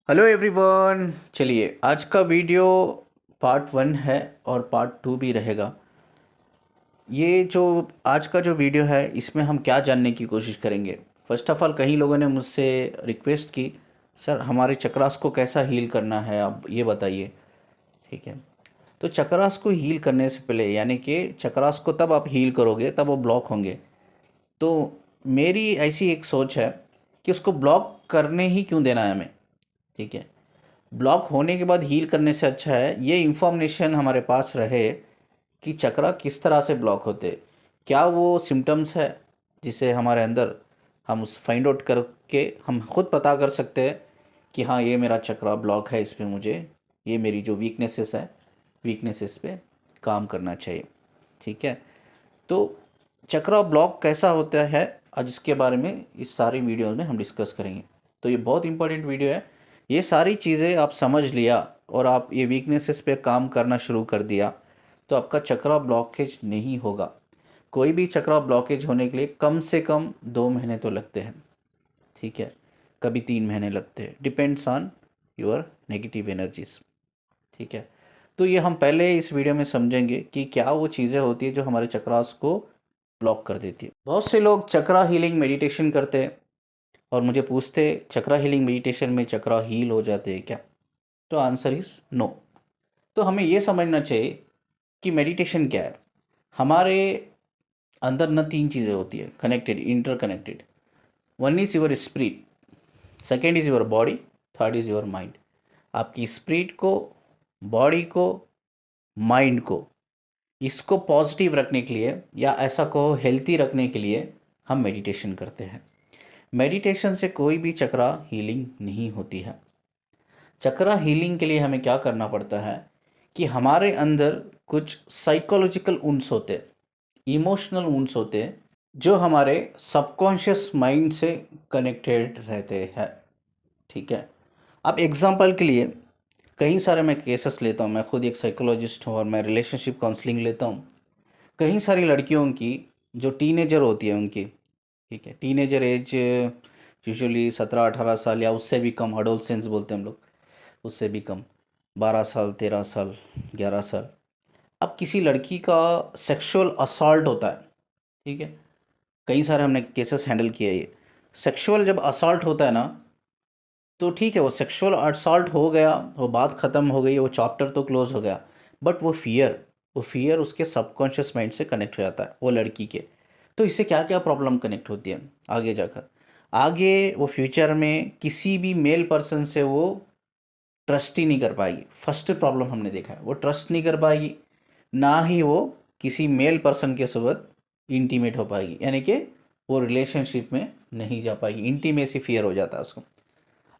Hello everyone. चलिए, आज का वीडियो पार्ट 1 है और पार्ट 2 भी रहेगा। ये जो आज का जो वीडियो है इसमें हम क्या जानने की कोशिश करेंगे। फर्स्ट ऑफ ऑल, कई लोगों ने मुझसे रिक्वेस्ट की, सर हमारे चक्रास को कैसा हील करना है, आप ये बताइए। ठीक है, तो चक्रास को हील करने से पहले, यानी कि चक्रास को तब आप हील करोगे तब वो ब्लॉक होंगे। तो मेरी ऐसी एक सोच है कि उसको ब्लॉक करने ही क्यों देना है हमें। ठीक है, ब्लॉक होने के बाद हील करने से अच्छा है ये इन्फॉर्मेशन हमारे पास रहे कि चक्रा किस तरह से ब्लॉक होते, क्या वो सिम्टम्स है जिसे हमारे अंदर हम उस फाइंड आउट करके हम खुद पता कर सकते हैं कि हाँ ये मेरा चक्रा ब्लॉक है, इस पे मुझे ये मेरी जो वीकनेसेस है वीकनेसेस पे काम करना चाहिए। ठीक है, तो चक्रा ब्लॉक कैसा होता है आज इसके बारे में इस सारी वीडियो में हम डिस्कस करेंगे। तो ये बहुत इंपॉर्टेंट वीडियो है। ये सारी चीज़ें आप समझ लिया और आप ये वीकनेसेस पे काम करना शुरू कर दिया तो आपका चक्रा ब्लॉकेज नहीं होगा। कोई भी चक्रा ब्लॉकेज होने के लिए कम से कम 2 महीने तो लगते हैं। ठीक है, कभी 3 महीने लगते हैं, depends on your negative energies. ठीक है, तो ये हम पहले इस वीडियो में समझेंगे कि क्या वो चीज़ें होती है जो हमारे चक्रास को ब्लॉक कर देती है। बहुत से लोग चक्रा हीलिंग मेडिटेशन करते हैं और मुझे पूछते चक्रा हीलिंग मेडिटेशन में चक्रा हील हो जाते हैं क्या। तो आंसर इज़ नो। तो हमें ये समझना चाहिए कि मेडिटेशन क्या है। हमारे अंदर न 3 चीज़ें होती है connected, interconnected. One is your spirit, second is your body, third is your mind. आपकी स्पिरिट को, बॉडी को, माइंड को, इसको पॉजिटिव रखने के लिए या ऐसा को हेल्थी रखने के लिए हम मेडिटेशन करते हैं। मेडिटेशन से कोई भी चक्रा हीलिंग नहीं होती है। चक्रा हीलिंग के लिए हमें क्या करना पड़ता है कि हमारे अंदर कुछ साइकोलॉजिकल वुंड्स होते हैं, इमोशनल वुंड्स होते हैं जो हमारे सबकॉन्शियस माइंड से कनेक्टेड रहते हैं। ठीक है, अब एग्जांपल के लिए कई सारे मैं केसेस लेता हूँ। मैं खुद एक साइकोलॉजिस्ट हूँ और मैं रिलेशनशिप काउंसलिंग लेता हूँ। कई सारी लड़कियों की जो टीनेजर होती है उनकी, ठीक है, टीनेजर एज यूजुअली 17-18 साल या उससे भी कम, अडोलसेंस बोलते हैं हम लोग, उससे भी कम, 12 साल, 13 साल, 11 साल। अब किसी लड़की का सेक्सुअल असॉल्ट होता है। ठीक है, कई सारे हमने केसेस हैंडल किए। ये सेक्सुअल जब असॉल्ट होता है ना, तो ठीक है, वो सेक्सुअल असॉल्ट हो गया, वो बात ख़त्म हो गई, वो चैप्टर तो क्लोज हो गया। बट वो फियर उसके सबकॉन्शियस माइंड से कनेक्ट हो जाता है वो लड़की के। तो इससे क्या क्या प्रॉब्लम कनेक्ट होती है आगे जाकर। आगे वो फ्यूचर में किसी भी मेल पर्सन से वो ट्रस्ट ही नहीं कर पाएगी। फर्स्ट प्रॉब्लम हमने देखा है, वो ट्रस्ट नहीं कर पाएगी, ना ही वो किसी मेल पर्सन के साथ इंटीमेट हो पाएगी, यानी कि वो रिलेशनशिप में नहीं जा पाएगी। इंटीमेसी फियर हो जाता है उसको।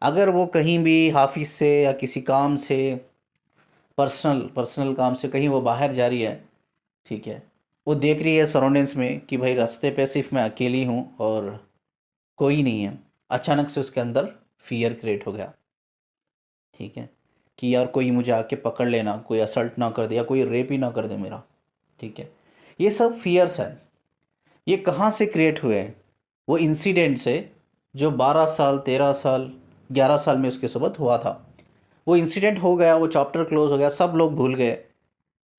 अगर वो कहीं भी ऑफिस से या किसी काम से, पर्सनल काम से कहीं वो बाहर जा रही है, ठीक है, वो देख रही है सराउंडिंग्स में कि भाई रास्ते पे सिर्फ मैं अकेली हूँ और कोई नहीं है, अचानक से उसके अंदर फियर क्रिएट हो गया। ठीक है, कि यार कोई मुझे आके पकड़ लेना, कोई असल्ट ना कर दे या कोई रेप ही ना कर दे मेरा। ठीक है, ये सब फियर्स हैं। ये कहाँ से क्रिएट हुए हैं? वो इंसिडेंट से जो 12 साल, 13 साल, 11 साल में उसके साथ हुआ था। वो इंसिडेंट हो गया, वो चैप्टर क्लोज हो गया, सब लोग भूल गए।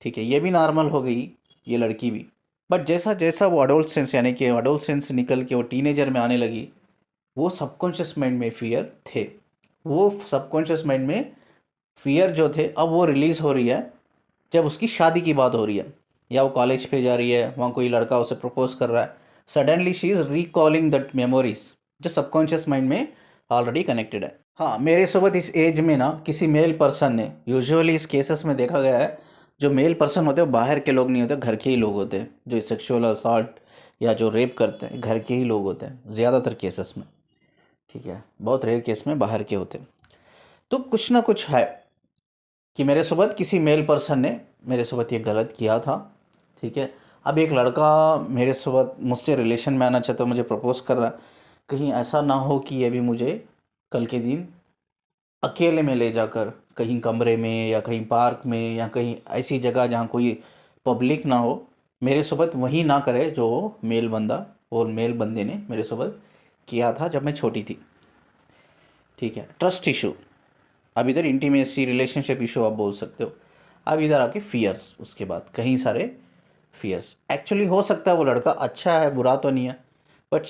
ठीक है, ये भी नॉर्मल हो गई, ये लड़की भी। बट जैसा जैसा वो अडोलसेंस, यानी कि अडोलसेंस से निकल के वो टीनेजर में आने लगी, वो सबकॉन्शियस माइंड में फियर थे। वो सबकॉन्शियस माइंड में फियर जो थे अब वो रिलीज़ हो रही है जब उसकी शादी की बात हो रही है, या वो कॉलेज पे जा रही है, वहाँ कोई लड़का उसे प्रपोज कर रहा है। Suddenly she is recalling that memories जो सबकॉन्शियस माइंड में ऑलरेडी कनेक्टेड है। हाँ, मेरे सोबत इस एज में ना किसी मेल पर्सन ने, यूजुअली इस केसेस में देखा गया है, जो मेल पर्सन होते हैं बाहर के लोग नहीं होते, घर के ही लोग होते हैं। जो सेक्सुअल असॉल्ट या जो रेप करते हैं घर के ही लोग होते हैं ज़्यादातर केसेस में। ठीक है, बहुत रेयर केस में बाहर के होते हैं। तो कुछ ना कुछ है कि मेरे साथ किसी मेल पर्सन ने मेरे साथ ये गलत किया था। ठीक है, अब एक लड़का मेरे साथ मुझसे रिलेशन में आना चाहता है, मुझे प्रपोज कर रहा है। कहीं ऐसा ना हो कि ये भी मुझे कल के दिन अकेले में ले जाकर कहीं कमरे में या कहीं पार्क में या कहीं ऐसी जगह जहाँ कोई पब्लिक ना हो, मेरे साथ वही ना करे जो मेल बंदा और मेल बंदे ने मेरे साथ किया था जब मैं छोटी थी। ठीक है, ट्रस्ट इशू। अब इधर इंटीमेसी रिलेशनशिप इशू आप बोल सकते हो। अब इधर आके फियर्स, उसके बाद कई सारे फियर्स। एक्चुअली हो सकता है वो लड़का अच्छा है, बुरा तो नहीं है, बट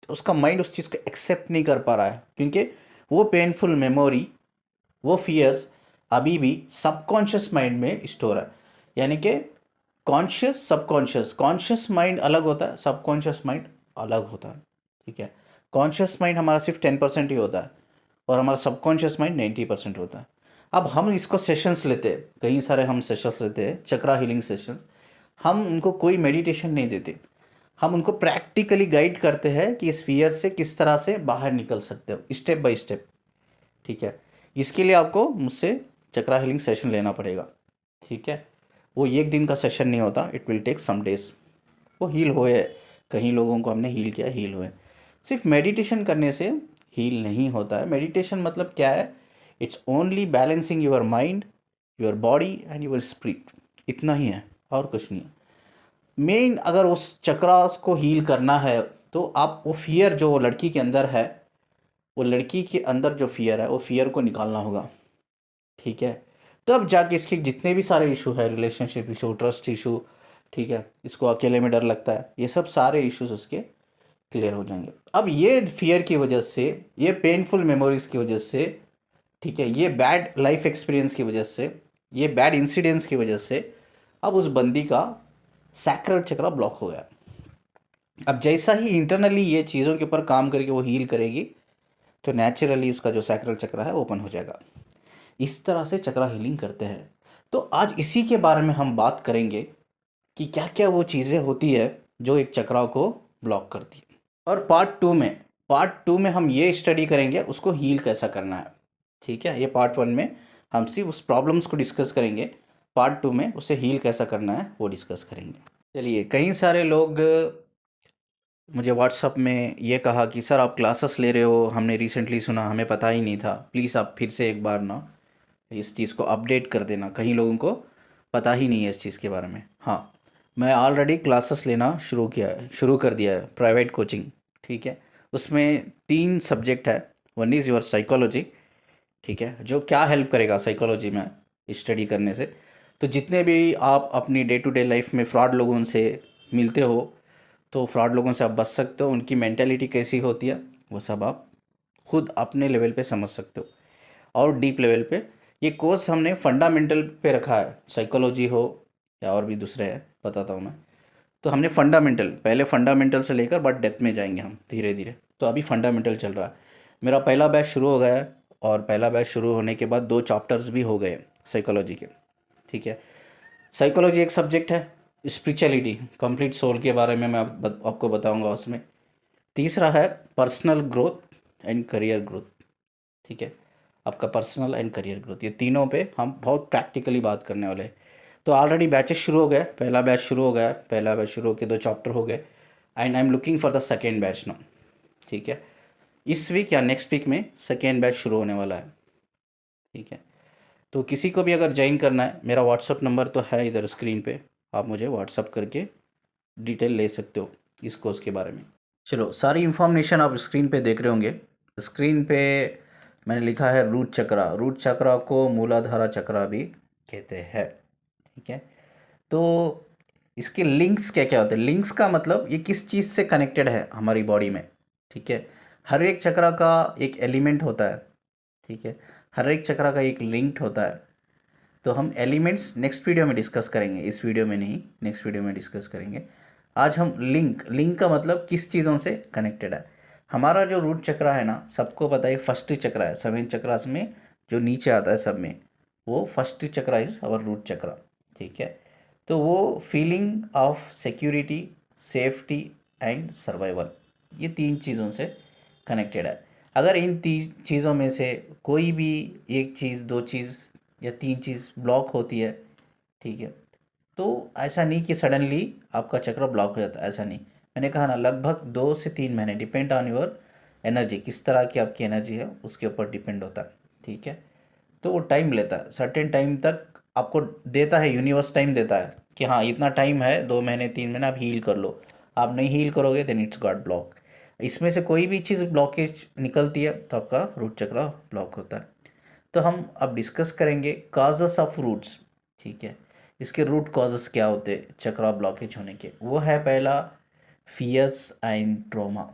उसका माइंड उस चीज़ को एक्सेप्ट नहीं कर पा रहा है, क्योंकि वो पेनफुल मेमोरी, वो फियर्स अभी भी सबकॉन्शियस माइंड में स्टोर है। यानी कि कॉन्शियस सबकॉन्शियस, कॉन्शियस माइंड अलग होता है, सबकॉन्शियस माइंड अलग होता है। ठीक है, कॉन्शियस माइंड हमारा सिर्फ 10% ही होता है और हमारा सबकॉन्शियस माइंड 90% होता है। अब हम इसको सेशंस लेते हैं, कई सारे हम सेशंस लेते हैं, चक्रा हीलिंग सेशंस। हम उनको कोई मेडिटेशन नहीं देते, हम उनको प्रैक्टिकली गाइड करते हैं कि इस फियर से किस तरह से बाहर निकल सकते हो, स्टेप बाय स्टेप। ठीक है, इसके लिए आपको मुझसे चक्रा हीलिंग सेशन लेना पड़ेगा। ठीक है, वो एक दिन का सेशन नहीं होता, it will take some days. वो हील हुए, कई लोगों को हमने हील किया, हील हुए। सिर्फ मेडिटेशन करने से हील नहीं होता है। मेडिटेशन मतलब क्या है? It's only balancing your mind, your body and your spirit, इतना ही है और कुछ नहीं है। मेन अगर उस चक्रा को हील करना है तो आप वो फियर जो लड़की के अंदर है, वो लड़की के अंदर जो फियर है, वो फियर को निकालना होगा। ठीक है, तब जाके इसके जितने भी सारे इशू है, रिलेशनशिप इशू, ट्रस्ट इशू, ठीक है, इसको अकेले में डर लगता है, ये सब सारे इश्यूज उसके क्लियर हो जाएंगे। अब ये फियर की वजह से, ये पेनफुल मेमोरीज की वजह से, ठीक है, ये बैड लाइफ एक्सपीरियंस की वजह से, ये बैड इंसिडेंट्स की वजह से अब उस बंदी का सैक्रल चक्र ब्लॉक हो गया। अब जैसा ही इंटरनली ये चीज़ों के ऊपर काम करके वो हील करेगी, तो नेचुरली उसका जो सैक्रल चक्र है ओपन हो जाएगा। इस तरह से चक्रा हीलिंग करते हैं। तो आज इसी के बारे में हम बात करेंगे कि क्या क्या वो चीज़ें होती है जो एक चक्रा को ब्लॉक करती है। और पार्ट टू में हम ये स्टडी करेंगे उसको हील कैसा करना है। ठीक है, ये पार्ट 1 में हम सिर्फ उस प्रॉब्लम्स को डिस्कस करेंगे, पार्ट 2 में उसे हील कैसा करना है वो डिस्कस करेंगे। चलिए, कई सारे लोग मुझे व्हाट्सअप में ये कहा कि सर आप क्लासेस ले रहे हो, हमने रिसेंटली सुना, हमें पता ही नहीं था, प्लीज़ आप फिर से एक बार ना इस चीज़ को अपडेट कर देना, कहीं लोगों को पता ही नहीं है इस चीज़ के बारे में। हाँ, मैं ऑलरेडी क्लासेस लेना शुरू कर दिया है, प्राइवेट कोचिंग। ठीक है, उसमें 3 सब्जेक्ट है। वन इज़ योर साइकोलॉजी, ठीक है, जो क्या हेल्प करेगा साइकोलॉजी में स्टडी करने से। तो जितने भी आप अपनी डे टू डे लाइफ में फ्रॉड लोगों से मिलते हो, तो फ्रॉड लोगों से आप बच सकते हो, उनकी मेंटेलिटी कैसी होती है वो सब आप खुद अपने लेवल पे समझ सकते हो। और डीप लेवल पे ये कोर्स हमने फंडामेंटल पे रखा है, साइकोलॉजी हो या और भी दूसरे है बताता हूँ मैं। तो हमने फंडामेंटल, पहले फंडामेंटल से लेकर बट डेप्थ में जाएंगे हम धीरे धीरे। तो अभी फंडामेंटल चल रहा है, मेरा पहला बैच शुरू हो गया है, और पहला बैच शुरू होने के बाद 2 चैप्टर्स भी हो गए साइकोलॉजी के। ठीक है, साइकोलॉजी एक सब्जेक्ट है, स्पिरिचुअलिटी कंप्लीट सोल के बारे में मैं आपको बताऊंगा उसमें। तीसरा है personal growth and career growth. ठीक है, आपका पर्सनल एंड करियर ग्रोथ, ये तीनों पे हम बहुत प्रैक्टिकली बात करने वाले हैं। तो ऑलरेडी बैचेस शुरू हो गए, पहला बैच शुरू हो गया, पहला बैच शुरू होकर 2 चैप्टर हो गए, and I am looking for the second batch now. ठीक है, इस वीक या नेक्स्ट वीक में सेकेंड बैच शुरू होने वाला है। ठीक है, तो किसी को भी अगर ज्वाइन करना है, मेरा व्हाट्सअप नंबर तो है इधर स्क्रीन पे, आप मुझे व्हाट्सअप करके डिटेल ले सकते हो इस कोर्स के बारे में। चलो, सारी इन्फॉर्मेशन आप स्क्रीन पे देख रहे होंगे। स्क्रीन पे मैंने लिखा है रूट चक्रा। रूट चक्रा को मूलाधारा चक्रा भी कहते हैं। ठीक है, तो इसके लिंक्स क्या क्या होते हैं? लिंक्स का मतलब ये किस चीज़ से कनेक्टेड है हमारी बॉडी में। ठीक है, हर एक चक्रा का एक एलिमेंट होता है। ठीक है, हर एक चक्रा का एक लिंक होता है। तो हम एलिमेंट्स नेक्स्ट वीडियो में डिस्कस करेंगे, इस वीडियो में नहीं, नेक्स्ट वीडियो में डिस्कस करेंगे। आज हम लिंक का मतलब किस चीज़ों से कनेक्टेड है। हमारा जो रूट चक्रा है ना, सबको पता है फर्स्ट चक्रा है, 7 चक्रास में जो नीचे आता है सब में, वो first chakra is our root chakra. ठीक है, तो वो feeling of security, safety and survival, ये 3 चीज़ों से कनेक्टेड है। अगर इन 3 चीज़ों में से कोई भी एक चीज़, 2 चीज़ या 3 चीज़ ब्लॉक होती है, ठीक है, तो ऐसा नहीं कि सडनली आपका चक्र ब्लॉक हो जाता है, ऐसा नहीं। मैंने कहा ना, लगभग 2 से 3 महीने, डिपेंड ऑन योर एनर्जी, किस तरह की आपकी एनर्जी है उसके ऊपर डिपेंड होता है। ठीक है, तो वो टाइम लेता है, सर्टेन टाइम तक आपको देता है, यूनिवर्स टाइम देता है कि हाँ इतना टाइम है, 2 महीने 3 महीने आप हील कर लो। आप नहीं हील करोगे देन इट्स गॉट ब्लॉक। इसमें से कोई भी चीज़ ब्लॉकेज निकलती है तो आपका रूट चक्र ब्लॉक होता है। तो हम अब डिस्कस करेंगे काजेस ऑफ रूट्स। ठीक है, इसके रूट कॉजेस क्या होते हैं चक्रा ब्लॉकेज होने के। वो है पहला फियर्स एंड ट्रोमा।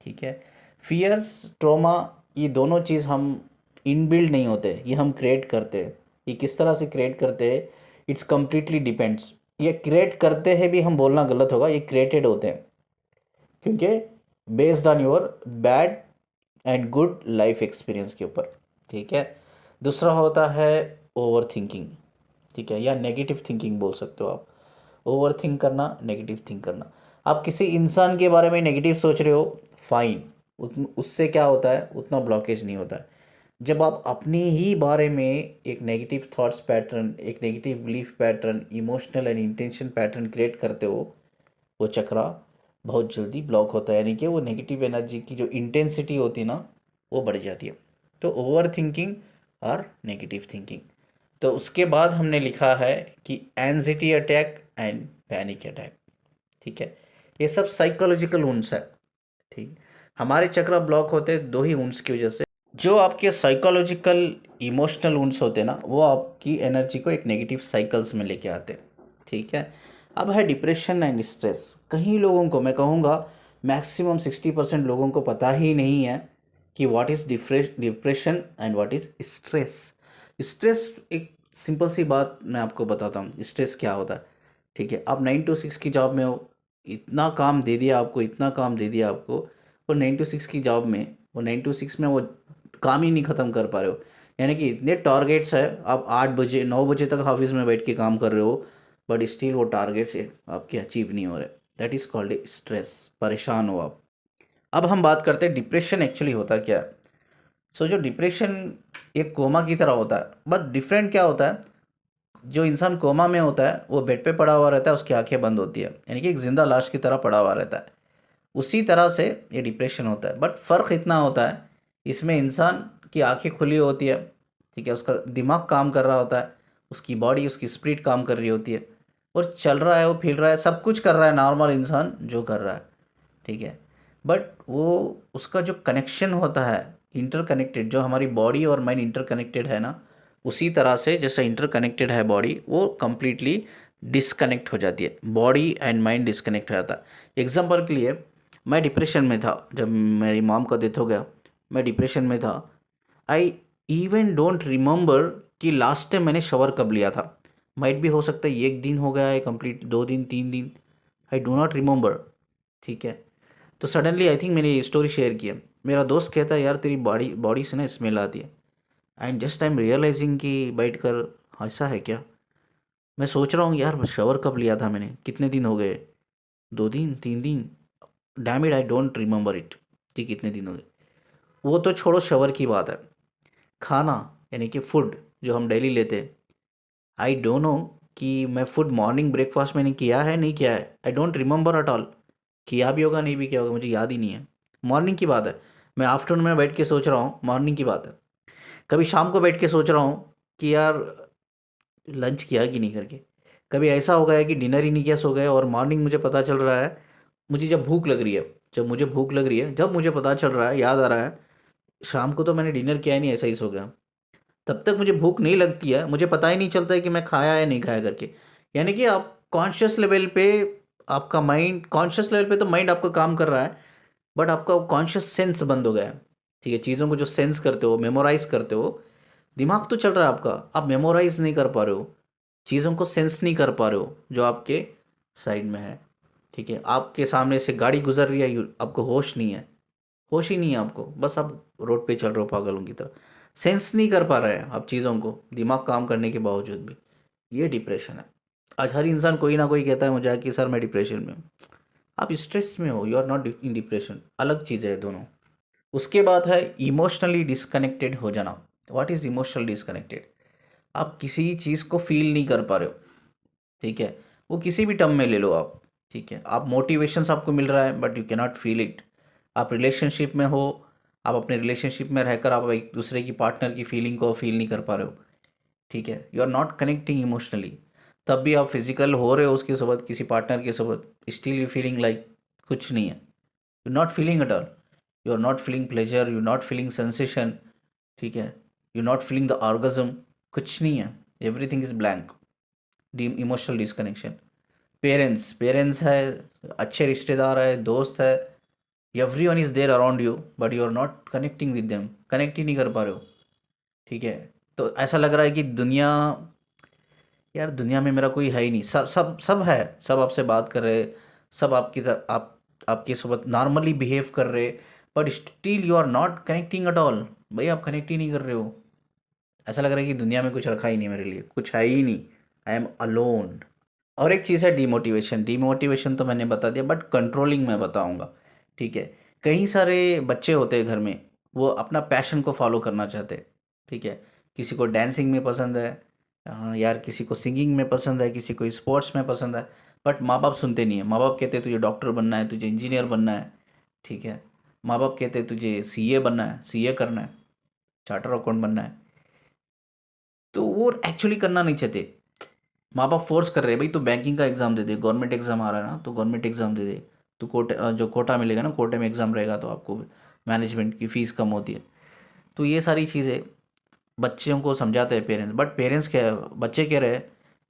ठीक है, फियर्स ट्रोमा ये दोनों चीज़ हम इनबिल्ड नहीं होते, ये हम क्रिएट करते हैं। ये किस तरह से क्रिएट करते हैं, इट्स कम्प्लीटली डिपेंड्स। ये क्रिएट करते हैं भी हम बोलना गलत होगा, ये क्रिएटेड होते हैं क्योंकि based on your bad and good life experience के ऊपर। ठीक है, दूसरा होता है ओवर थिंकिंग। ठीक है, या नेगेटिव थिंकिंग बोल सकते हो आप। ओवर थिंक करना, नेगेटिव थिंक करना। आप किसी इंसान के बारे में नेगेटिव सोच रहे हो, फाइन, उससे क्या होता है, उतना ब्लॉकेज नहीं होता है। जब आप अपने ही बारे में एक नेगेटिव थॉट्स पैटर्न, एक negative belief pattern, emotional and intention pattern create करते हो, वो चक्रा बहुत जल्दी ब्लॉक होता है। यानी कि वो नेगेटिव एनर्जी की जो इंटेंसिटी होती है ना, वो बढ़ जाती है। तो ओवर थिंकिंग और नेगेटिव थिंकिंग। तो उसके बाद हमने लिखा है कि anxiety attack and panic attack. ठीक है, ये सब साइकोलॉजिकल वुंड्स है। ठीक, हमारे चक्र ब्लॉक होते हैं दो ही वुंड्स की वजह से। जो आपके साइकोलॉजिकल इमोशनल वुंड्स होते हैं ना, वो आपकी एनर्जी को एक नेगेटिव साइकिल्स में लेके आते हैं। ठीक है, अब है डिप्रेशन एंड स्ट्रेस। कई लोगों को, मैं कहूँगा मैक्सिमम 60% लोगों को पता ही नहीं है कि what is depression and what is stress. Stress एक सिंपल सी बात मैं आपको बताता हूँ, स्ट्रेस क्या होता है। ठीक है, आप 9 to 6 की जॉब में हो, इतना काम दे दिया आपको, इतना काम दे दिया आपको, और 9 to 6 की जॉब में, वो 9 to 6 में वो काम ही नहीं ख़त्म कर पा रहे हो। यानी कि इतने टारगेट्स है, आप 8 बजे 9 बजे तक ऑफिस में बैठ के काम कर रहे हो, बट स्टिल वो टारगेट्स आपके अचीव नहीं हो रहे। That is called a stress, परेशान हो आप। अब हम बात करते हैं डिप्रेशन एक्चुअली होता क्या है। सो जो डिप्रेशन एक कोमा की तरह होता है, बट डिफरेंट क्या होता है, जो इंसान कोमा में होता है वो बेड पे पड़ा हुआ रहता है, उसकी आंखें बंद होती है, यानी कि एक जिंदा लाश की तरह पड़ा हुआ रहता है। उसी तरह से ये डिप्रेशन होता है, बट फ़र्क इतना होता है, इसमें इंसान की आंखें खुली होती है। ठीक है, उसका दिमाग काम कर रहा होता है, उसकी बॉडी, उसकी स्पिरिट काम कर रही होती है, और चल रहा है, वो फिर रहा है, सब कुछ कर रहा है नॉर्मल इंसान जो कर रहा है। ठीक है, बट वो उसका जो कनेक्शन होता है इंटरकनेक्टेड, जो हमारी बॉडी और माइंड इंटरकनेक्टेड है ना, उसी तरह से जैसा इंटरकनेक्टेड है बॉडी, वो कम्प्लीटली डिस्कनेक्ट हो जाती है। बॉडी एंड माइंड डिस्कनेक्ट हो जाता है। एग्जाम्पल के लिए, मैं डिप्रेशन में था जब मेरी मॉम का डेथ हो गया, मैं डिप्रेशन में था। आई इवन डोंट रिमेंबर कि लास्ट टाइम मैंने शवर कब लिया था। माइट भी हो सकता है 1 दिन हो गया है कंप्लीट, 2 दिन 3 दिन, आई डो नॉट रिमेंबर। ठीक है, तो सडनली आई थिंक मैंने ये स्टोरी शेयर किया, मेरा दोस्त कहता है यार तेरी बॉडी बॉडी से ना स्मेल आती है। And just I am realizing कि बैठ कर ऐसा है क्या। मैं सोच रहा हूँ यार शवर कब लिया था मैंने, कितने दिन हो गए, 2 दिन 3 दिन, damn it I don't remember it कि कितने दिन हो गए। वो तो छोड़ो, शवर की बात है, खाना यानी कि फूड जो हम डेली लेते हैं, आई डोंट नो कि मैं फूड मॉर्निंग ब्रेकफास्ट मैंने किया है नहीं किया है, I don't remember at all. किया भी होगा नहीं भी किया होगा, मुझे याद ही नहीं है। मॉर्निंग की बात है, मैं आफ्टरनून में बैठ के सोच रहा हूँ, मॉर्निंग की बात है। कभी शाम को बैठ के सोच रहा हूँ कि यार लंच किया कि नहीं करके। कभी ऐसा हो गया कि डिनर ही नहीं किया, सो गए, और मॉर्निंग मुझे पता चल रहा है, मुझे जब भूख लग रही है, जब मुझे भूख लग रही है, जब मुझे पता चल रहा है, याद आ रहा है शाम को तो मैंने डिनर किया ही नहीं, ऐसा ही सो गया। तब तक मुझे भूख नहीं लगती है, मुझे पता ही नहीं चलता है कि मैं खाया या नहीं खाया करके। यानी कि आप कॉन्शियस लेवल पे, आपका माइंड कॉन्शियस लेवल पे तो माइंड आपका काम कर रहा है, बट आपका कॉन्शियस सेंस बंद हो गया है। ठीक है, चीज़ों को जो सेंस करते हो, मेमोराइज करते हो, दिमाग तो चल रहा है आपका, आप मेमोराइज नहीं कर पा रहे हो, चीज़ों को सेंस नहीं कर पा रहे हो जो आपके साइड में है। ठीक है, आपके सामने से गाड़ी गुजर रही है, आपको होश नहीं है, होश ही नहीं है आपको, बस आप रोड पे चल रहे हो पागलों की तरह, सेंस नहीं कर पा रहे हैं आप चीज़ों को, दिमाग काम करने के बावजूद भी। ये डिप्रेशन है। आज हर इंसान कोई ना कोई कहता है मुझे कि सर मैं डिप्रेशन में हूँ। आप स्ट्रेस में हो, you are not in depression, अलग चीज़ है दोनों। उसके बाद है इमोशनली डिस्कनेक्टेड हो जाना। व्हाट इज़ इमोशनल डिस्कनेक्टेड, आप किसी चीज़ को फील नहीं कर पा रहे हो। ठीक है, वो किसी भी टर्म में ले लो आप। ठीक है, आप मोटिवेशंस आपको मिल रहा है but you cannot feel it. आप रिलेशनशिप में हो, आप अपने रिलेशनशिप में रहकर आप एक दूसरे की पार्टनर की फीलिंग को फील नहीं कर पा रहे हो। ठीक है, you are not connecting emotionally. तब भी आप फिजिकल हो रहे हो उसके साथ, किसी पार्टनर के साथ, स्टिल यू फीलिंग लाइक कुछ नहीं है, you not feeling at all, you are not feeling pleasure, you not feeling sensation. ठीक है, you not feeling the orgasm, कुछ नहीं है, everything is blank, emotional disconnection. Parents parents है, अच्छे रिश्तेदार है, दोस्त है, everyone is there around you, but you are not connecting with them, connect ही नहीं कर पा रहे हो। ठीक है, तो ऐसा लग रहा है कि दुनिया, यार दुनिया में मेरा कोई है ही नहीं, सब सब सब है, सब आपसे बात कर रहे, सब आपकी आप आपके साथ नॉर्मली बिहेव कर रहे, but still you are not connecting at all. भाई आप कनेक्ट ही नहीं कर रहे हो। ऐसा लग रहा है कि दुनिया में कुछ रखा ही नहीं मेरे लिए, कुछ है ही नहीं, आई एम अलोन। और एक चीज़ है डीमोटिवेशन। डीमोटिवेशन तो मैंने बता दिया, बट कंट्रोलिंग मैं बताऊंगा। ठीक है, कई सारे बच्चे होते हैं घर में, वो अपना पैशन को फॉलो करना चाहते हैं। ठीक है, किसी को डांसिंग में पसंद है, यार किसी को सिंगिंग में पसंद है, किसी को स्पोर्ट्स में पसंद है, बट माँ बाप सुनते नहीं है। माँ बाप कहते हैं तुझे डॉक्टर बनना है, तुझे इंजीनियर बनना है। ठीक है, माँ बाप कहते हैं तुझे सीए बनना है, सीए करना है, चार्टर अकाउंट बनना है, तो वो एक्चुअली करना नहीं चाहते। माँ बाप फोर्स कर रहे हैं, भाई तू बैंकिंग का एग्ज़ाम दे दे, गवर्नमेंट एग्ज़ाम आ रहा है ना, तो गवर्नमेंट एग्ज़ाम दे दे, तो कोटे जो कोटा मिलेगा ना, कोटे में एग्ज़ाम रहेगा तो आपको मैनेजमेंट की फ़ीस कम होती है। तो ये सारी चीज़ें बच्चों को समझाते हैं पेरेंट्स, बट पेरेंट्स क्या, बच्चे कह रहे हैं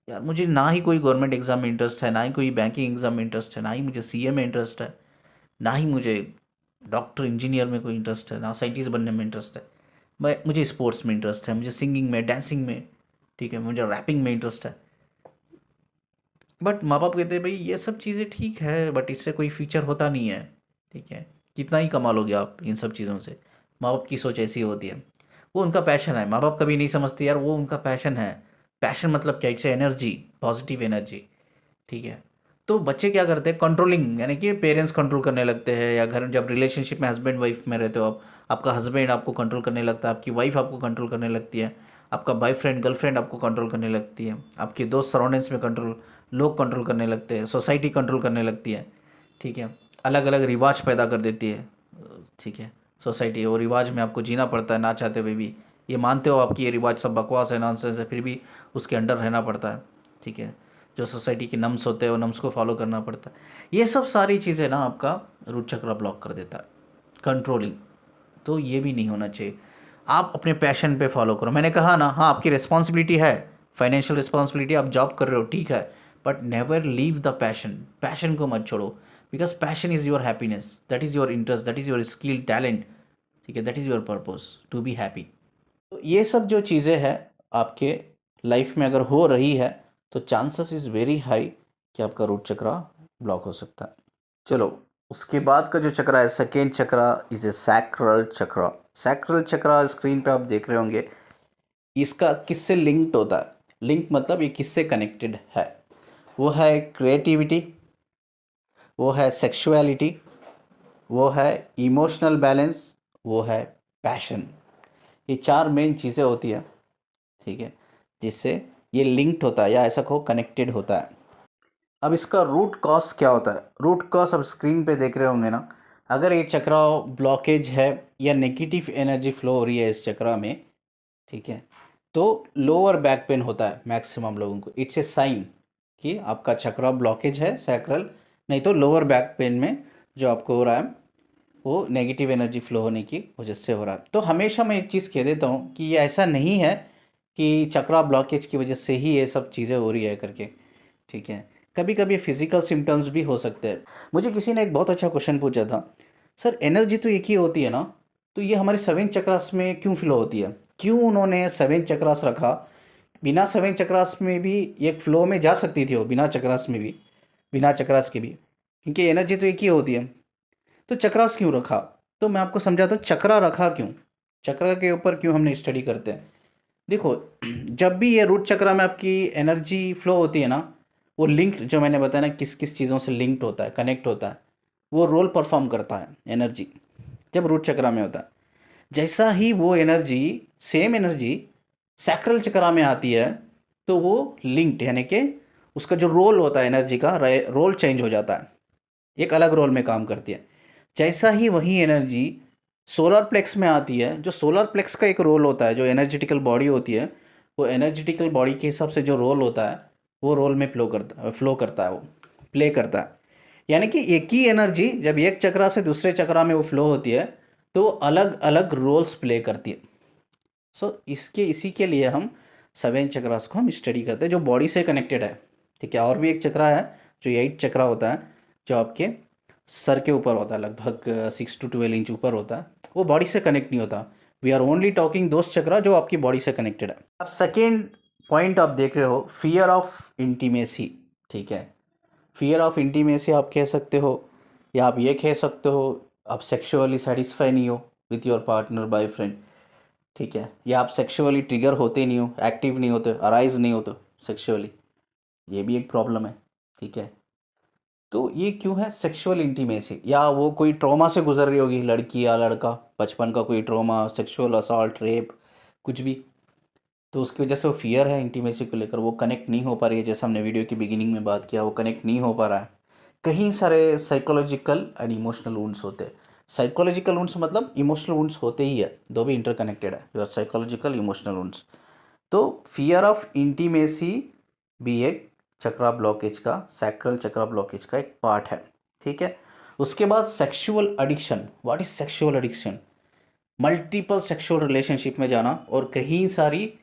यार मुझे ना ही कोई गवर्नमेंट एग्ज़ाम में इंटरेस्ट है, ना ही कोई बैंकिंग एग्ज़ाम में इंटरेस्ट है, ना ही मुझे सीए में इंटरेस्ट है, ना ही मुझे डॉक्टर इंजीनियर में कोई इंटरेस्ट है, ना साइंटिस्ट बनने में इंटरेस्ट है। मैं मुझे स्पोर्ट्स में इंटरेस्ट है, मुझे सिंगिंग में, डांसिंग में, ठीक है, मुझे रैपिंग में इंटरेस्ट है। बट माँ बाप कहते हैं भाई ये सब चीज़ें ठीक है, बट इससे कोई फ्यूचर होता नहीं है। ठीक है, कितना ही कमा लोगे आप इन सब चीज़ों से। माँ बाप की सोच ऐसी होती है, वो उनका पैशन है। माँ बाप कभी नहीं समझते यार, वो उनका पैशन है। पैशन मतलब क्या, इट्स एनर्जी, पॉजिटिव एनर्जी। ठीक है, तो बच्चे क्या करते हैं, कंट्रोलिंग, यानी कि पेरेंट्स कंट्रोल करने लगते हैं, या घर जब रिलेशनशिप में हस्बैंड वाइफ में रहते हो आप, आपका हस्बैंड आपको कंट्रोल करने लगता है, आपकी वाइफ आपको कंट्रोल करने लगती है, आपका बॉयफ्रेंड गर्लफ्रेंड आपको कंट्रोल करने लगती है, आपके दोस्त सराउंडिंग्स में कंट्रोल, लोग कंट्रोल करने लगते हैं, सोसाइटी कंट्रोल करने लगती है। ठीक है, अलग अलग रिवाज पैदा कर देती है। ठीक है, सोसाइटी, और रिवाज में आपको जीना पड़ता है ना चाहते हुए भी। ये मानते हो आपकी ये रिवाज सब बकवास है, नॉनसेंस है, फिर भी उसके अंडर रहना पड़ता है। ठीक है, जो सोसाइटी के नम्स होते हैं वो नम्स को फॉलो करना पड़ता है। ये सब सारी चीज़ें ना आपका रूट चक्र ब्लॉक कर देता है, कंट्रोलिंग। तो ये भी नहीं होना चाहिए। आप अपने पैशन पे फॉलो करो। मैंने कहा ना, हाँ आपकी रिस्पॉन्सिबिलिटी है, फाइनेंशियल रिस्पॉन्सिबिलिटी, आप जॉब कर रहे हो ठीक है, but never leave the passion. Passion को मत छोड़ो, because passion is your happiness, that is your interest, that is your skill talent. ठीक है, that is your purpose to be happy. तो ये सब जो चीज़ें हैं आपके लाइफ में अगर हो रही है, तो चांसेस इज़ वेरी हाई कि आपका रूट चक्रा ब्लॉक हो सकता है। चलो, उसके बाद का जो चक्रा है, second chakra is a sacral chakra. Sacral chakra screen पे आप देख रहे होंगे, इसका किससे लिंक्ड होता है, लिंक मतलब ये किससे कनेक्टेड है। वो है क्रिएटिविटी, वो है सेक्सुअलिटी, वो है इमोशनल बैलेंस, वो है पैशन। ये चार मेन चीज़ें होती है। ठीक है, जिससे ये लिंक्ड होता है, या ऐसा कहो कनेक्टेड होता है। अब इसका रूट कॉज क्या होता है, रूट कॉज अब स्क्रीन पे देख रहे होंगे ना। अगर ये चक्रा ब्लॉकेज है या नेगेटिव एनर्जी फ्लो हो रही है इस चक्रा में, ठीक है, तो लोअर बैक पेन होता है मैक्सिमम लोगों को। इट्स ए साइन कि आपका चक्रा ब्लॉकेज है सैक्रल, नहीं तो लोअर बैक पेन में जो आपको हो रहा है वो नेगेटिव एनर्जी फ्लो होने की वजह से हो रहा है। तो हमेशा मैं एक चीज़ कह देता हूँ कि ये ऐसा नहीं है कि चक्रा ब्लॉकेज की वजह से ही ये सब चीज़ें हो रही है करके। ठीक है, कभी कभी फिजिकल सिम्टम्स भी हो सकते हैं। मुझे किसी ने एक बहुत अच्छा क्वेश्चन पूछा था, सर एनर्जी तो एक ही होती है ना, तो ये हमारे सेवन चक्रास में क्यों फ्लो होती है, क्यों उन्होंने सेवन चक्रास रखा। बिना सेवन चक्रास में भी एक फ्लो में जा सकती थी वो, बिना चक्रास में भी, बिना चक्रास के भी, क्योंकि एनर्जी तो एक ही होती है। तो चक्रास क्यों रखा, तो मैं आपको समझाता हूँ चक्रा रखा क्यों, चक्रा के ऊपर क्यों हमने स्टडी करते हैं। देखो, जब भी ये रूट चक्रा में आपकी एनर्जी फ्लो होती है ना, वो लिंक जो मैंने बताया ना किस किस चीज़ों से लिंक्ड होता है, कनेक्ट होता है, वो रोल परफॉर्म करता है एनर्जी जब रूट चक्रा में होता है। जैसा ही वो एनर्जी, सेम एनर्जी सैक्रल चक्रा में आती है, तो वो लिंक्ड, यानी कि उसका जो रोल होता है एनर्जी का, रोल चेंज हो जाता है, एक अलग रोल में काम करती है। जैसा ही वही एनर्जी सोलर प्लेक्स में आती है, जो सोलर प्लेक्स का एक रोल होता है, जो एनर्जेटिकल बॉडी होती है, वो एनर्जेटिकल बॉडी के हिसाब से जो रोल होता है, वो रोल में फ्लो करता है, वो प्ले करता है। यानी कि एक ही एनर्जी जब एक चक्रा से दूसरे चक्रा में वो फ्लो होती है, तो अलग अलग रोल्स प्ले करती है। इसी के लिए हम 7 चक्रास को हम स्टडी करते हैं जो बॉडी से कनेक्टेड है। ठीक है, और भी एक चक्रा है जो 8 चक्रा होता है, जो आपके सर के ऊपर होता है, लगभग 6 to 12 इंच ऊपर होता है, वो बॉडी से कनेक्ट नहीं होता। वी आर ओनली टॉकिंग दोस्त चक्रा जो आपकी बॉडी से कनेक्टेड है। अब सेकेंड पॉइंट आप देख रहे हो, फियर ऑफ इंटीमेसी। ठीक है, फियर ऑफ इंटीमेसी आप कह सकते हो, या आप ये कह सकते हो आप सेक्सुअली सेटिस्फाई नहीं हो विथ योर पार्टनर बॉयफ्रेंड। ठीक है, या आप सेक्सुअली ट्रिगर होते नहीं हो, एक्टिव नहीं होते, अराइज नहीं होते सेक्सुअली, ये भी एक प्रॉब्लम है। ठीक है, तो ये क्यों है सेक्सुअल इंटीमेसी, या वो कोई ट्रॉमा से गुजर रही होगी लड़की या लड़का, बचपन का कोई ट्रॉमा, सेक्सुअल असॉल्ट, रेप, कुछ भी, तो उसकी वजह से वो फियर है इंटीमेसी को लेकर, वो कनेक्ट नहीं हो पा रही है, जैसे हमने वीडियो की बिगिनिंग में बात किया, वो कनेक्ट नहीं हो पा रहा है। कहीं सारे साइकोलॉजिकल एंड इमोशनल वुंड्स होते हैं। साइकोलॉजिकल वुंड्स मतलब इमोशनल वुंड्स होते ही है, दो भी इंटरकनेक्टेड है, योर साइकोलॉजिकल इमोशनल वुंड्स। तो फियर ऑफ इंटीमेसी भी एक चक्रा ब्लॉकेज का, सैक्रल चक्रा ब्लॉकेज का एक पार्ट है। ठीक है, उसके बाद sexual addiction. What is sexual addiction? Multiple sexual relationship में जाना और कहीं सारी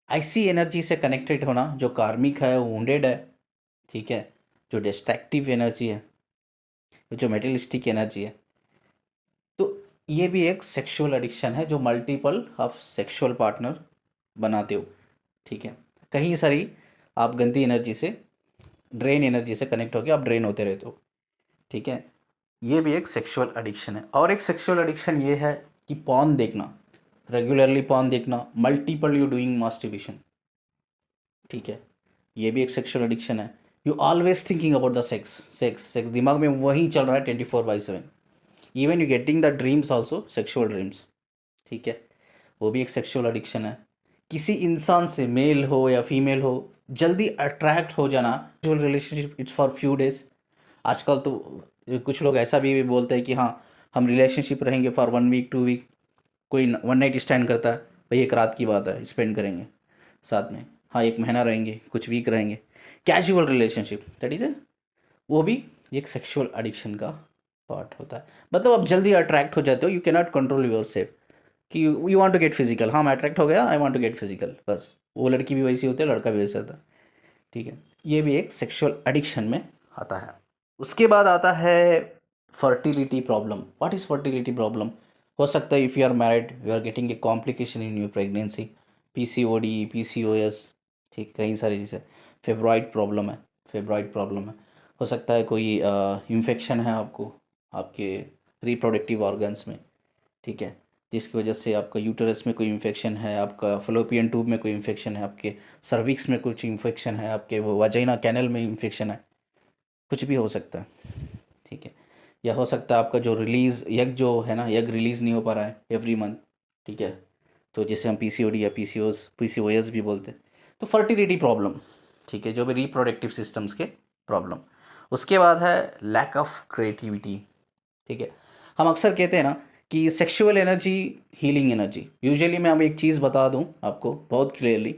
ऐसी एनर्जी से कनेक्टेड होना जो कार्मिक है, वुंडेड है। ठीक है, जो डिस्ट्रैक्टिव एनर्जी है, जो मेटलिस्टिक एनर्जी है, तो ये भी एक सेक्सुअल एडिक्शन है जो मल्टीपल ऑफ सेक्सुअल पार्टनर बनाते हो। ठीक है, कहीं सारी आप गंदी एनर्जी से, ड्रेन एनर्जी से कनेक्ट होकर आप ड्रेन होते रहते हो। ठीक है, ये भी एक सेक्सुअल एडिक्शन है। और एक सेक्सुअल एडिक्शन ये है कि पॉर्न देखना, रेगुलरली पॉर्न देखना, मल्टीपल यू डूइंग मास्टरबेशन। ठीक है, ये भी एक सेक्सुअल एडिक्शन है। You always thinking about the sex, sex sex, दिमाग में वही चल रहा है 24/7। Even you getting the dreams also sexual dreams. ठीक है, वो भी एक सेक्सुअल एडिक्शन है। किसी इंसान से, मेल हो या फीमेल हो, जल्दी अट्रैक्ट हो जाना। Sexual relationship it's for few days. आजकल तो कुछ लोग ऐसा भी बोलते हैं कि हाँ हम रिलेशनशिप रहेंगे फॉर 1 वीक 2 वीक। कोई 1 नाइट स्टैंड करता है, भाई एक रात की बात है, स्पेंड करेंगे साथ में, हाँ 1 महीना रहेंगे, कुछ वीक रहेंगे, casual relationship, that is a, वो भी एक सेक्सुअल एडिक्शन का पार्ट होता है। मतलब आप जल्दी अट्रैक्ट हो जाते हो, you can not control yourself कि you want to get physical. हाँ मैं अट्रैक्ट हो गया, I want to get physical, बस। वो लड़की भी वैसी होती है, लड़का भी वैसा होता है। ठीक है, ये भी एक सेक्सुअल एडिक्शन में आता है। उसके बाद आता है fertility problem. What is fertility problem? हो सकता है if you are married, you are getting a complication in your pregnancy, PCOD, PCOS, ठीक, कई सारी चीज़ें। फेब्रॉइड प्रॉब्लम है, फेब्रॉइड प्रॉब्लम है। हो सकता है कोई इन्फेक्शन है आपको, आपके रिप्रोडक्टिव ऑर्गन्स में। ठीक है, जिसकी वजह से आपका यूटरस में कोई इन्फेक्शन है, आपका फलोपियन ट्यूब में कोई इन्फेक्शन है, आपके सर्विक्स में कुछ इन्फेक्शन है, आपके वजाइना कैनल में इन्फेक्शन है, कुछ भी हो सकता है। ठीक है, या हो सकता है आपका जो रिलीज़ यग जो है ना, यग रिलीज़ नहीं हो पा रहा है एवरी मंथ। ठीक है, तो जिसे हम पीसीओडी या पीसीओएस भी बोलते हैं। तो फर्टिलिटी प्रॉब्लम, ठीक है, जो भी रिप्रोडक्टिव सिस्टम्स के प्रॉब्लम। उसके बाद है लैक ऑफ क्रिएटिविटी। ठीक है, हम अक्सर कहते हैं ना कि sexual energy healing energy. Usually मैं अब एक चीज़ बता दूं आपको बहुत क्लियरली,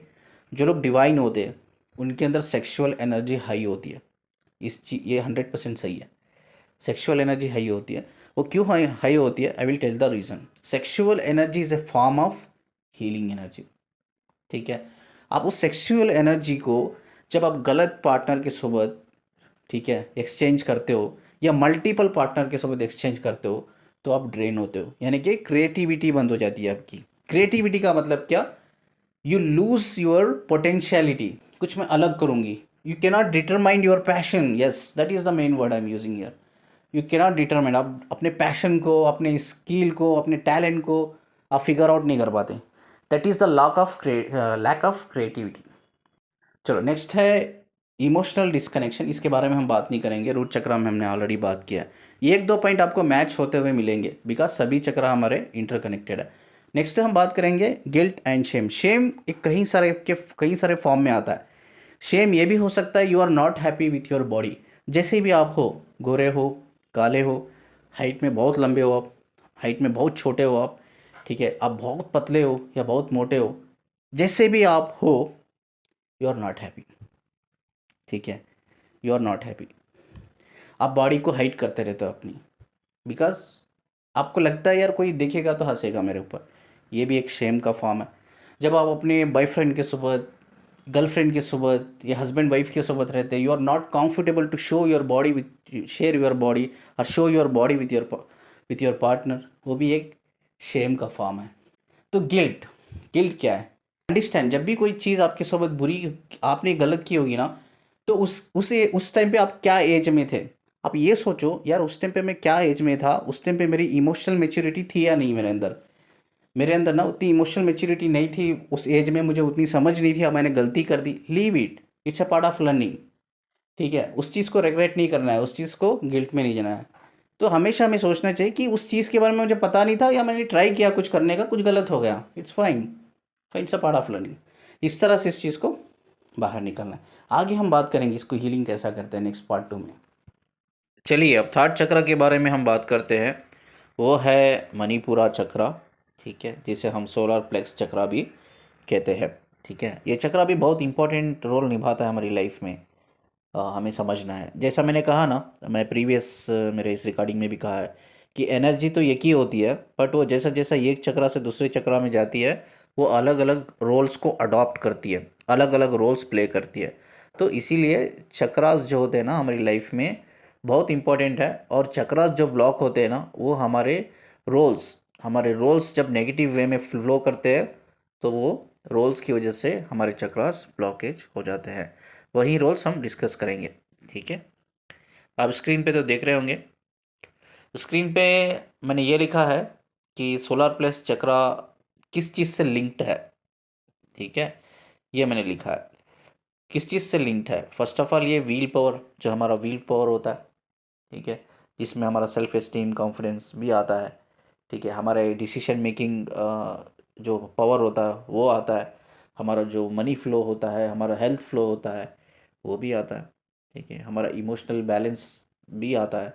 जो लोग डिवाइन होते हैं उनके अंदर सेक्सुअल एनर्जी हाई होती है। ये 100% सही है, सेक्सुअल एनर्जी हाई होती है। वो क्यों हाई हाई होती है? I will tell the reason. Sexual energy is a form of healing energy. ठीक है, आप उस सेक्सुअल एनर्जी को जब आप गलत पार्टनर के साथ, ठीक है, एक्सचेंज करते हो, या मल्टीपल पार्टनर के साथ एक्सचेंज करते हो, तो आप ड्रेन होते हो, यानी कि क्रिएटिविटी बंद हो जाती है आपकी। क्रिएटिविटी का मतलब क्या? You lose your potentiality. कुछ मैं अलग करूँगी, you cannot determine your passion. Yes, that is the main word I am using here. You cannot determine, आप अपने पैशन को, अपने स्किल को, अपने टैलेंट को आप फिगर आउट नहीं कर पाते। That is the lack of creativity. चलो नेक्स्ट है इमोशनल डिस्कनेक्शन। इसके बारे में हम बात नहीं करेंगे, रूट चक्र में हमने ऑलरेडी बात किया। ये 1-2 पॉइंट आपको मैच होते हुए मिलेंगे बिकॉज सभी चक्र हमारे इंटरकनेक्टेड है। नेक्स्ट हम बात करेंगे गिल्ट एंड शेम। शेम एक कई सारे फॉर्म में आता है। शेम ये भी हो सकता है you are not happy with your body. जैसे भी आप हो, गोरे हो, काले हो, हाइट में बहुत लंबे हो आप, हाइट में बहुत छोटे हो आप, ठीक है, आप बहुत पतले हो या बहुत मोटे हो, जैसे भी आप हो, यू आर नॉट हैप्पी। ठीक है, यू आर नॉट हैप्पी। आप बॉडी को हाइड करते रहते हो अपनी, बिकॉज आपको लगता है यार कोई देखेगा तो हंसेगा मेरे ऊपर। ये भी एक शेम का फॉर्म है। जब आप अपने बॉयफ्रेंड के सोबत, गर्लफ्रेंड के सोबत या हस्बैंड वाइफ के सोबत रहते हैं, you are not comfortable to show your body with, share your body और show your body with your partner, वो भी एक शेम का फॉर्म है। तो गिल्ट, गिल्ट क्या है? अंडरस्टैंड, जब भी कोई चीज़ आपके साथ बुरी, आपने गलत की होगी ना, तो उस टाइम पे आप क्या एज में थे? आप ये सोचो यार, उस टाइम पे मैं क्या एज में था, उस टाइम पे मेरी इमोशनल मेच्योरिटी थी या नहीं मेरे अंदर ना उतनी इमोशनल मेच्योरिटी नहीं थी, उस एज में मुझे उतनी समझ नहीं थी, अब मैंने गलती कर दी, leave it, it's a part of learning. ठीक है, उस चीज़ को रिग्रेट नहीं करना है, उस चीज़ को गिल्ट में नहीं जाना है। तो हमेशा हमें सोचना चाहिए कि उस चीज़ के बारे में मुझे पता नहीं था, या मैंने ट्राई किया कुछ करने का, कुछ गलत हो गया, it's fine, fine, it's a part of learning. इस तरह से इस चीज़ को बाहर निकलना है। आगे हम बात करेंगे इसको हीलिंग कैसा करते हैं नेक्स्ट पार्ट 2 में। चलिए अब थर्ड चक्र के बारे में हम बात करते हैं, वो है मणिपुरा चक्र। ठीक है, जिसे हम सोलर प्लेक्स चक्र भी कहते हैं। ठीक है, ये चक्र भी बहुत इंपॉर्टेंट रोल निभाता है हमारी लाइफ में। हमें समझना है, जैसा मैंने कहा ना, मैं प्रीवियस मेरे इस रिकॉर्डिंग में भी कहा है कि एनर्जी तो एक ही होती है, बट वो जैसा जैसा एक चक्र से दूसरे चक्र में जाती है, वो अलग अलग रोल्स को अडॉप्ट करती है, अलग अलग रोल्स प्ले करती है। तो इसीलिए चक्रास जो होते हैं ना हमारी लाइफ में बहुत इंपॉर्टेंट है, और चक्रास जो ब्लॉक होते हैं ना, वो हमारे रोल्स जब नेगेटिव वे में फ्लो करते हैं, तो वो रोल्स की वजह से हमारे चक्रास ब्लॉकेज हो जाते हैं। वही रोल्स हम डिस्कस करेंगे। ठीक है, आप स्क्रीन पे तो देख रहे होंगे। स्क्रीन पे मैंने ये लिखा है कि सोलर प्लेक्स चक्रा किस चीज़ से लिंक्ड है। ठीक है, ये मैंने लिखा है किस चीज़ से लिंक्ड है। फर्स्ट ऑफ ऑल, ये व्हील पावर, जो हमारा व्हील पावर होता है, ठीक है, जिसमें हमारा सेल्फ एस्टीम, कॉन्फिडेंस भी आता है। ठीक है, हमारे डिसीजन मेकिंग जो पावर होता है वो आता है, हमारा जो मनी फ्लो होता है, हमारा हेल्थ फ्लो होता है, वो भी आता है। ठीक है, हमारा इमोशनल बैलेंस भी आता है।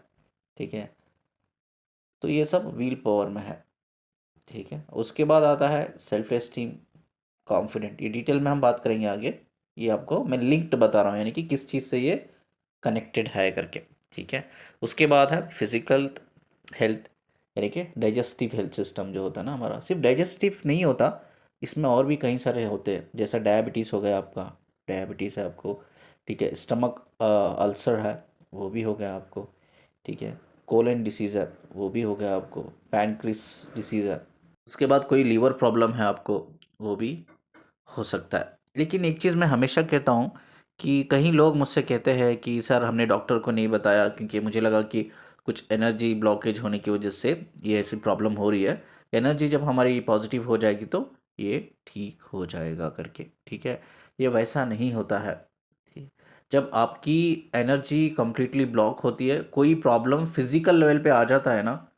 ठीक है, तो ये सब व्हील पावर में है। ठीक है, उसके बाद आता है सेल्फ एस्टीम, कॉन्फिडेंट। ये डिटेल में हम बात करेंगे आगे, ये आपको मैं लिंक्ड बता रहा हूँ, यानी कि किस चीज़ से ये कनेक्टेड है करके। ठीक है, उसके बाद है फिजिकल हेल्थ, यानी कि डाइजेस्टिव हेल्थ सिस्टम जो होता है ना हमारा, सिर्फ डाइजेस्टिव नहीं होता, इसमें और भी कई सारे होते हैं, जैसा डायबिटीज़ हो गया आपका, डायबिटीज़ है आपको। ठीक है, स्टमक अल्सर है, वो भी हो गया आपको। ठीक है, कोलन डिसीज़ है, वो भी हो गया आपको। पैनक्रिस डिसीज़ है, उसके बाद कोई लीवर प्रॉब्लम है आपको, वो भी हो सकता है। लेकिन एक चीज़ मैं हमेशा कहता हूँ कि कहीं लोग मुझसे कहते हैं कि सर हमने डॉक्टर को नहीं बताया, क्योंकि मुझे लगा कि कुछ एनर्जी ब्लॉकेज होने की वजह से ये ऐसी प्रॉब्लम हो रही है। एनर्जी जब हमारी पॉजिटिव हो जाएगी तो ये ठीक हो जाएगा करके। ठीक है, ये वैसा नहीं होता है। ठीक, जब आपकी एनर्जी कंप्लीटली ब्लॉक होती है, कोई प्रॉब्लम फिजिकल लेवल पे आ जाता है ना,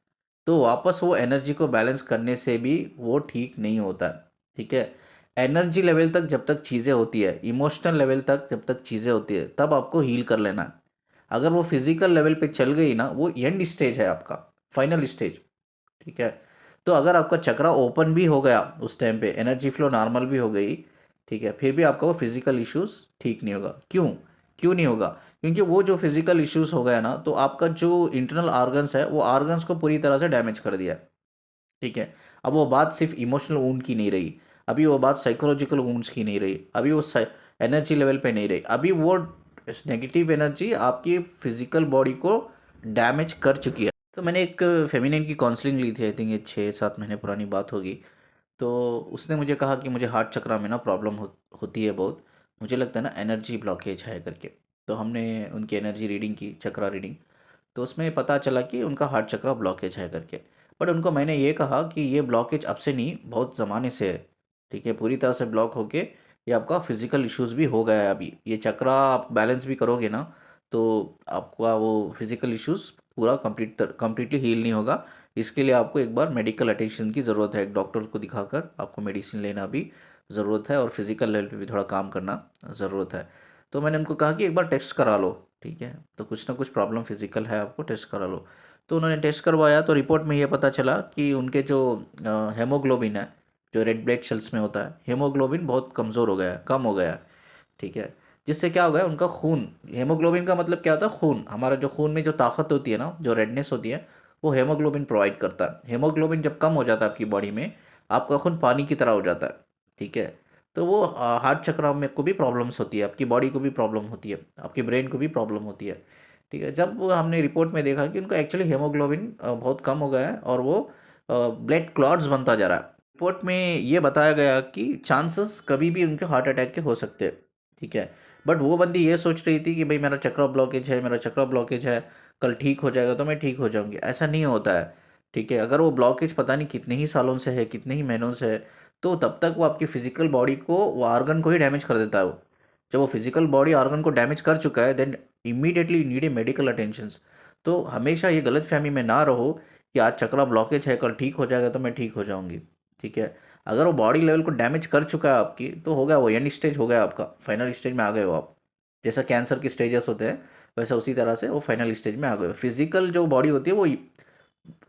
तो वापस वो एनर्जी को बैलेंस करने से भी वो ठीक नहीं होता है। ठीक है, एनर्जी लेवल तक जब तक चीज़ें होती है, इमोशनल लेवल तक जब तक चीज़ें होती है, तब आपको हील कर लेना है। अगर वो फिजिकल लेवल पे चल गई ना, वो एंड स्टेज है आपका, फाइनल स्टेज। ठीक है, तो अगर आपका चक्रा ओपन भी हो गया उस टाइम पे, एनर्जी फ्लो नॉर्मल भी हो गई, ठीक है, फिर भी आपका वो फिजिकल इश्यूज ठीक नहीं होगा। क्यों? क्यों नहीं होगा? क्योंकि वो जो फिजिकल इश्यूज हो गया ना, तो आपका जो इंटरनल ऑर्गन्स है, वो ऑर्गन्स को पूरी तरह से डैमेज कर दिया है। ठीक है, अब वो बात सिर्फ इमोशनल वूंड की नहीं रही, अभी वो बात साइकोलॉजिकल वूंड्स की नहीं रही, अभी वो एनर्जी लेवल पे नहीं रही, अभी वो नेगेटिव एनर्जी आपकी फिजिकल बॉडी को डैमेज कर चुकी है। तो मैंने एक फेमिनिन की काउंसलिंग ली थी, आई थिंक ये 6-7 महीने पुरानी बात होगी। तो उसने मुझे कहा कि मुझे हार्ट चक्रा में ना प्रॉब्लम होती है बहुत, मुझे लगता है ना एनर्जी ब्लॉकेज है करके। तो हमने उनकी एनर्जी रीडिंग की, चक्रा रीडिंग, तो उसमें पता चला कि उनका हार्ट चक्रा ब्लॉकेज है करके। बट उनको मैंने ये कहा कि ये ब्लॉकेज अब से नहीं, बहुत ज़माने से है। ठीक है, पूरी तरह से ब्लॉक होके ये आपका फिजिकल इश्यूज भी हो गया है। अभी ये चक्रा आप बैलेंस भी करोगे ना, तो आपका वो फिजिकल इश्यूज पूरा कंप्लीटली हील नहीं होगा। इसके लिए आपको एक बार मेडिकल अटेंशन की ज़रूरत है, एक डॉक्टर को दिखाकर आपको मेडिसिन लेना भी ज़रूरत है, और फिजिकल लेवल पे भी थोड़ा काम करना ज़रूरत है। तो मैंने उनको कहा कि एक बार टेस्ट करा लो। ठीक है, तो कुछ ना कुछ प्रॉब्लम फिजिकल है, आपको टेस्ट करा लो। तो उन्होंने टेस्ट करवाया, तो रिपोर्ट में ये पता चला कि उनके जो हेमोग्लोबिन है, जो रेड ब्लड सेल्स में होता है, हेमोग्लोबिन बहुत कमज़ोर हो गया है, कम हो गया है। ठीक है, जिससे क्या हो गया, उनका खून, हेमोग्लोबिन का मतलब क्या होता है? खून। हमारा जो खून में जो ताकत होती है ना, जो रेडनेस होती है, वो हेमोग्लोबिन प्रोवाइड करता है। हेमोग्लोबिन जब कम हो जाता है आपकी बॉडी में, आपका खून पानी की तरह हो जाता है। ठीक है। तो वो हार्ट चक्र में को भी प्रॉब्लम्स होती है, आपकी बॉडी को भी प्रॉब्लम होती है, आपकी ब्रेन को भी प्रॉब्लम होती है। ठीक है, जब वो हमने रिपोर्ट में देखा कि उनको एक्चुअली हीमोग्लोबिन बहुत कम हो गया है और वो ब्लड क्लॉट्स बनता जा रहा है। रिपोर्ट में ये बताया गया कि चांसेस कभी भी उनके हार्ट अटैक के हो सकते हैं। ठीक है, बट वो बंदी ये सोच रही थी कि भाई मेरा चक्र ब्लॉकेज है, मेरा चक्र ब्लॉकेज है, कल ठीक हो जाएगा तो मैं ठीक हो जाऊंगी। ऐसा नहीं होता है। ठीक है, अगर वो ब्लॉकेज पता नहीं कितने ही सालों से है, कितने ही महीनों से है, तो तब तक वो आपकी फिजिकल बॉडी को, वो ऑर्गन को ही डैमेज कर देता है वो। जब वो फिजिकल बॉडी ऑर्गन को डैमेज कर चुका है, then immediately need a medical attentions. तो हमेशा ये गलत फहमी में ना रहो कि आज चक्रा ब्लॉकेज है, कल ठीक हो जाएगा तो मैं ठीक हो जाऊंगी। ठीक है, अगर वो बॉडी लेवल को डैमेज कर चुका है आपकी, तो हो गया, वो एंड स्टेज हो गया आपका, फाइनल स्टेज में आ गए हो आप। जैसा कैंसर के स्टेजेस होते हैं, वैसा उसी तरह से वो फाइनल स्टेज में आ गए हो। फिजिकल जो बॉडी होती है वो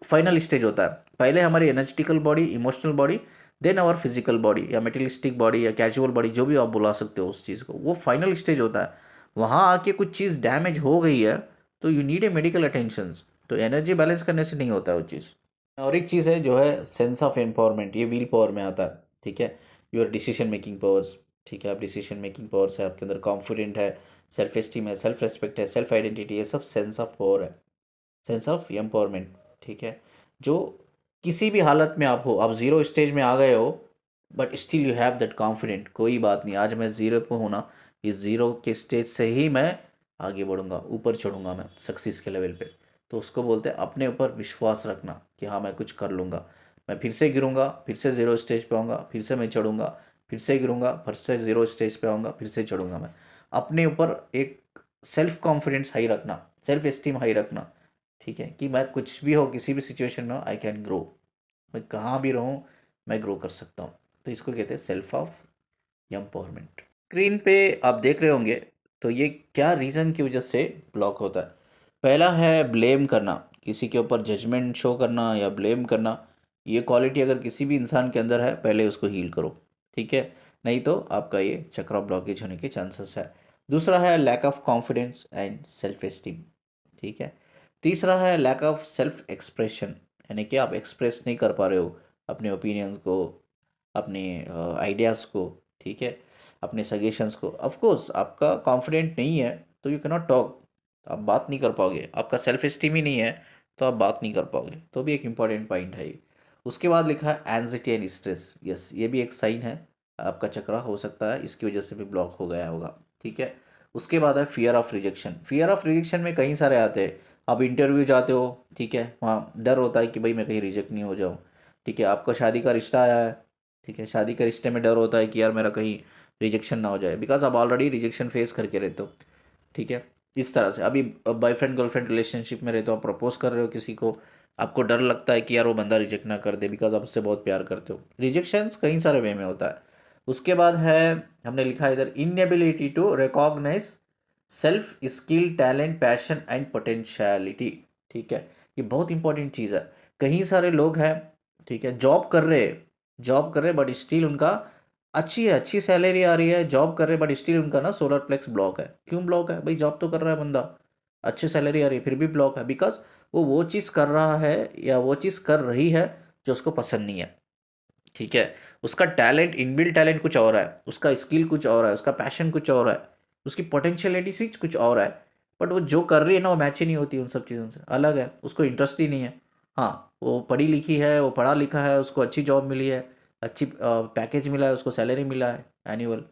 फाइनल स्टेज होता है। पहले हमारी energetical body, emotional body, then our physical body या मेटेरियलिस्टिक बॉडी या कैजुअल बॉडी, जो भी आप बुला सकते हो उस चीज़ को, वो फाइनल स्टेज होता है। वहाँ आके कुछ चीज़ डैमेज हो गई है तो you need a medical attentions. तो एनर्जी बैलेंस करने से नहीं होता है वो चीज़। और एक चीज़ है जो है सेंस ऑफ एम्पावरमेंट, ये व्हील पावर में आता है। ठीक है, योर डिसीजन मेकिंग पावर्स। ठीक है, आप डिसीजन मेकिंग पावर्स है आपके अंदर, कॉन्फिडेंट है, सेल्फ एस्टीम है, सेल्फ रेस्पेक्ट है, सेल्फ आइडेंटिटी, ये सब सेंस ऑफ पावर है, सेंस ऑफ एम्पावरमेंट। ठीक है, जो किसी भी हालत में आप हो, आप ज़ीरो स्टेज में आ गए हो, but still you have that confident, कोई बात नहीं, आज मैं ज़ीरो पे हूँ ना, इस ज़ीरो के स्टेज से ही मैं आगे बढ़ूंगा, ऊपर चढ़ूंगा मैं सक्सेस के लेवल पे। तो उसको बोलते हैं अपने ऊपर विश्वास रखना कि हाँ मैं कुछ कर लूँगा। मैं फिर से गिरूंगा, फिर से ज़ीरो स्टेज पे आऊँगा, फिर से मैं चढ़ूंगा, फिर से गिरूंगा, फिर से ज़ीरो स्टेज पे आऊँगा, फिर से चढ़ूंगा मैं। अपने ऊपर एक सेल्फ कॉन्फिडेंस हाई रखना, सेल्फ एस्टीम हाई रखना। ठीक है, कि मैं कुछ भी हो, किसी भी सिचुएशन में हो, आई कैन ग्रो, मैं कहाँ भी रहूँ मैं ग्रो कर सकता हूँ। तो इसको कहते हैं सेल्फ ऑफ एम्पावरमेंट। स्क्रीन पे आप देख रहे होंगे, तो ये क्या रीज़न की वजह से ब्लॉक होता है। पहला है ब्लेम करना, किसी के ऊपर जजमेंट शो करना या ब्लेम करना। ये क्वालिटी अगर किसी भी इंसान के अंदर है, पहले उसको हील करो। ठीक है, नहीं तो आपका ये चक्रा ब्लॉकेज होने के चांसेस है। दूसरा है lack of confidence and self esteem. ठीक है, तीसरा है लैक ऑफ सेल्फ एक्सप्रेशन, यानी कि आप एक्सप्रेस नहीं कर पा रहे हो अपने ओपिनियंस को, अपने आइडियाज़ को। ठीक है, अपने सजेशंस को। ऑफ कोर्स आपका कॉन्फिडेंट नहीं है तो यू कैनॉट टॉक, आप बात नहीं कर पाओगे। आपका सेल्फ एस्टीम ही नहीं है तो आप बात नहीं कर पाओगे, तो भी एक इम्पॉर्टेंट पॉइंट है ये। उसके बाद लिखा है एंजाइटी एंड स्ट्रेस। यस, ये भी एक साइन है, आपका चक्रा हो सकता है इसकी वजह से भी ब्लॉक हो गया होगा। ठीक है, उसके बाद है fear of rejection. Fear of rejection में कई सारे आते हैं। आप इंटरव्यू जाते हो, ठीक है, वहाँ डर होता है कि भाई मैं कहीं रिजेक्ट नहीं हो जाऊँ। ठीक है, आपका शादी का रिश्ता आया है, ठीक है, शादी के रिश्ते में डर होता है कि यार मेरा कहीं रिजेक्शन ना हो जाए, बिकॉज आप ऑलरेडी रिजेक्शन फेस करके रहते हो। ठीक है, इस तरह से अभी बॉयफ्रेंड गर्लफ्रेंड रिलेशनशिप में रहते हो, आप प्रपोज कर रहे हो किसी को, आपको डर लगता है कि यार वो बंदा रिजेक्ट ना कर दे, बिकॉज आप उससे बहुत प्यार करते हो। रिजेक्शंस कई सारे वे में होता है। उसके बाद है, हमने लिखा है इधर, inability to recognise self skill, talent, passion and potentiality. ठीक है, ये बहुत इंपॉर्टेंट चीज़ है। कई सारे लोग हैं, ठीक है, जॉब कर रहे बट स्टिल उनका अच्छी सैलरी आ रही है, जॉब कर रहे बट स्टिल उनका ना सोलर प्लेक्स ब्लॉक है। क्यों ब्लॉक है भाई? जॉब तो कर रहा है बंदा, अच्छी सैलरी आ रही है, फिर भी ब्लॉक है, बिकॉज वो चीज़ कर रहा है या वो चीज़ कर रही है जो उसको पसंद नहीं है। ठीक है, उसका टैलेंट, इनबिल्ट टैलेंट कुछ और है, उसका स्किल कुछ और है, उसका पैशन कुछ और है, उसकी पोटेंशियलिटी सी कुछ और है, बट वो जो कर रही है ना वो मैच ही नहीं होती उन सब चीज़ों से, अलग है, उसको इंटरेस्ट ही नहीं है। हाँ, वो पढ़ी लिखी है, वो पढ़ा लिखा है, उसको अच्छी जॉब मिली है, अच्छी पैकेज मिला है, उसको सैलरी मिला है एनुअल,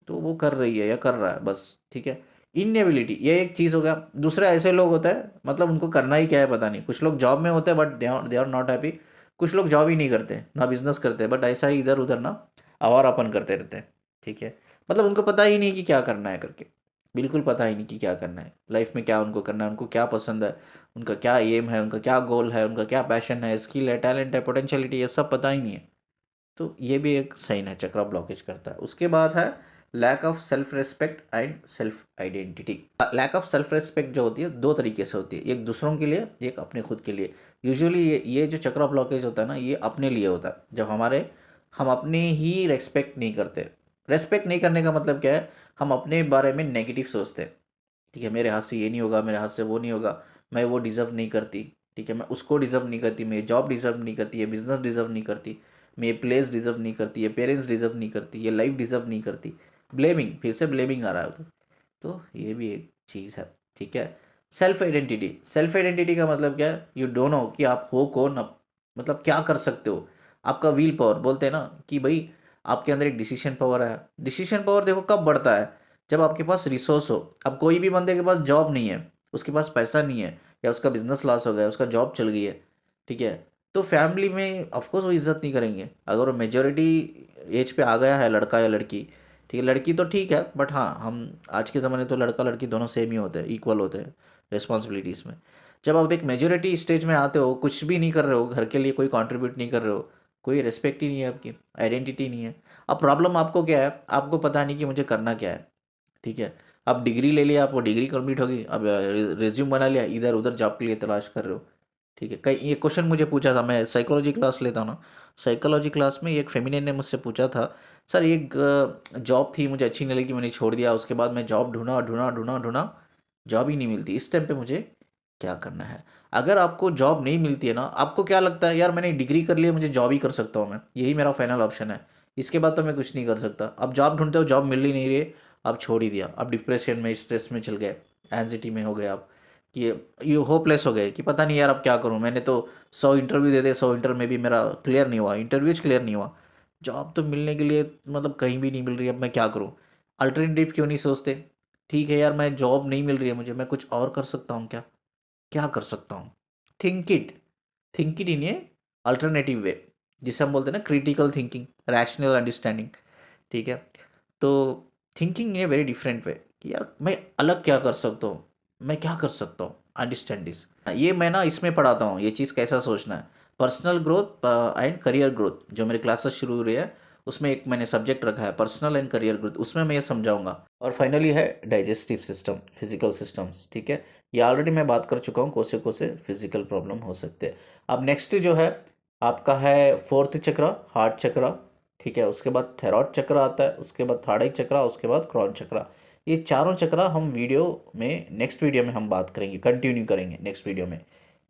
तो वो कर रही है या कर रहा है बस। ठीक है, इनएबिलिटी ये एक चीज़ हो गया। दूसरा, ऐसे लोग होते हैं, मतलब उनको करना ही क्या है पता नहीं। कुछ लोग जॉब में होते हैं but they are not happy. कुछ लोग जॉब ही नहीं करते, ना बिजनेस करते, बट ऐसा ही इधर उधर ना आवारापन करते रहते हैं। ठीक है, मतलब उनको पता ही नहीं कि क्या करना है करके, बिल्कुल पता ही नहीं कि क्या करना है लाइफ में, क्या उनको करना है, उनको क्या पसंद है, उनका क्या एम है, उनका क्या गोल है, उनका क्या पैशन है, स्किल है, टैलेंट है, पोटेंशियलिटी, ये सब पता ही नहीं है। तो ये भी एक साइन है, चक्रा ब्लॉकेज करता है। उसके बाद है lack of self respect and self identity. Lack of self respect जो होती है दो तरीके से होती है, एक दूसरों के लिए, एक अपने खुद के लिए। यूजुअली ये जो चक्रा ब्लॉकेज होता है ना, ये अपने लिए होता है, जब हम अपने ही रेस्पेक्ट नहीं करते। रेस्पेक्ट नहीं करने का मतलब क्या है? हम अपने बारे में नेगेटिव सोचते हैं। ठीक है, मेरे हाथ से ये नहीं होगा, मेरे हाथ से वो नहीं होगा, मैं वो डिज़र्व नहीं करती। ठीक है, मैं उसको डिज़र्व नहीं करती, मेरी जॉब डिज़र्व नहीं करती है, बिज़नेस डिज़र्व नहीं करती। ये प्लेस डिजर्व नहीं करती, ये पेरेंट्स डिजर्व नहीं करती, ये लाइफ डिजर्व नहीं करती। ब्लेमिंग, फिर से ब्लेमिंग आ रहा है तो ये भी एक चीज़ है। ठीक है। सेल्फ आइडेंटिटी, सेल्फ आइडेंटिटी का मतलब क्या है? यू डोंट नो कि आप हो कौन, अब मतलब क्या कर सकते हो। आपका व्हील पावर, बोलते हैं ना कि भाई आपके अंदर एक डिसीजन पावर है। डिसीजन पावर देखो कब बढ़ता है, जब आपके पास रिसोर्स हो। अब कोई भी बंदे के पास जॉब नहीं है, उसके पास पैसा नहीं है, या उसका बिजनेस लॉस हो गया, उसका जॉब चल गई है, ठीक है, तो फैमिली में ऑफकोर्स वो इज्जत नहीं करेंगे। अगर वो मेजोरिटी एज पे आ गया है लड़का या लड़की, ठीक है, लड़की तो ठीक है, बट हाँ हम आज के ज़माने तो लड़का लड़की दोनों सेम ही होते हैं, इक्वल होते हैं रिस्पॉन्सिबिलिटीज़ में। जब आप एक मेजोरिटी स्टेज में आते हो, कुछ भी नहीं कर रहे हो, घर के लिए कोई कंट्रीब्यूट नहीं कर रहे हो, कोई रिस्पेक्ट ही नहीं है, आपकी आइडेंटिटी नहीं है। अब प्रॉब्लम आपको क्या है? आपको पता नहीं कि मुझे करना क्या है। ठीक है। अब डिग्री ले लिया, आपको डिग्री कंप्लीट होगी, अब रिज्यूम बना लिया, इधर उधर जॉब के लिए तलाश कर रहे हो। ठीक है। कई ये क्वेश्चन मुझे पूछा था, मैं साइकोलॉजी क्लास लेता हूँ ना, साइकोलॉजी क्लास में एक फेमिनिन ने मुझसे पूछा था, सर एक जॉब थी मुझे अच्छी नहीं लगी, मैंने छोड़ दिया, उसके बाद मैं जॉब ढूंढा ढूंढा ढूंढा ढूंढा, जॉब ही नहीं मिलती, इस टाइम पे मुझे क्या करना है? अगर आपको जॉब नहीं मिलती है ना, आपको क्या लगता है यार मैंने डिग्री कर लिया, मुझे जॉब ही कर सकता हूँ मैं, यही मेरा फाइनल ऑप्शन है, इसके बाद तो मैं कुछ नहीं कर सकता। अब जॉब ढूंढते हो, जॉब मिल ही नहीं रही, अब छोड़ ही दिया, अब डिप्रेशन में स्ट्रेस में चल गए, एंजिटी में हो गए आप, कि ये होपलेस हो गए कि पता नहीं यार अब क्या करूँ। मैंने तो 100 इंटरव्यू दे दे, 100 इंटरव्यू में भी मेरा क्लियर नहीं हुआ, इंटरव्यूज क्लियर नहीं हुआ, जॉब तो मिलने के लिए मतलब कहीं भी नहीं मिल रही, अब मैं क्या करूँ? अल्टरनेटिव क्यों नहीं सोचते? ठीक है यार, मैं जॉब नहीं मिल रही है मुझे, मैं कुछ और कर सकता हूँ क्या? क्या कर सकता हूँ? Think it, think it in A alternative वे, जिसे हम बोलते हैं ना क्रिटिकल थिंकिंग, रैशनल अंडरस्टैंडिंग। ठीक है। तो thinking in a very different way कि यार मैं अलग क्या कर सकता हूँ, मैं क्या कर सकता हूँ, अंडरस्टैंड दिस। ये मैं ना इसमें पढ़ाता हूँ, ये चीज़ कैसा सोचना है, personal growth and career growth, जो मेरे क्लासेस शुरू हो रही है उसमें एक मैंने सब्जेक्ट रखा है पर्सनल एंड करियर ग्रोथ, उसमें मैं ये समझाऊंगा। और फाइनली है डाइजेस्टिव सिस्टम, फिजिकल सिस्टम्स। ठीक है। ये ऑलरेडी मैं बात कर चुका हूँ, कौन से फिजिकल प्रॉब्लम हो सकते हैं। अब नेक्स्ट जो है आपका है फोर्थ चक्र, हार्ट चक्र। ठीक है। उसके बाद थायराइड चक्र आता है, उसके बाद थर्ड आई चक्र, उसके बाद क्रॉन चक्र। ये चारों चक्र हम वीडियो में, नेक्स्ट वीडियो में हम बात करेंगे, कंटिन्यू करेंगे नेक्स्ट वीडियो में।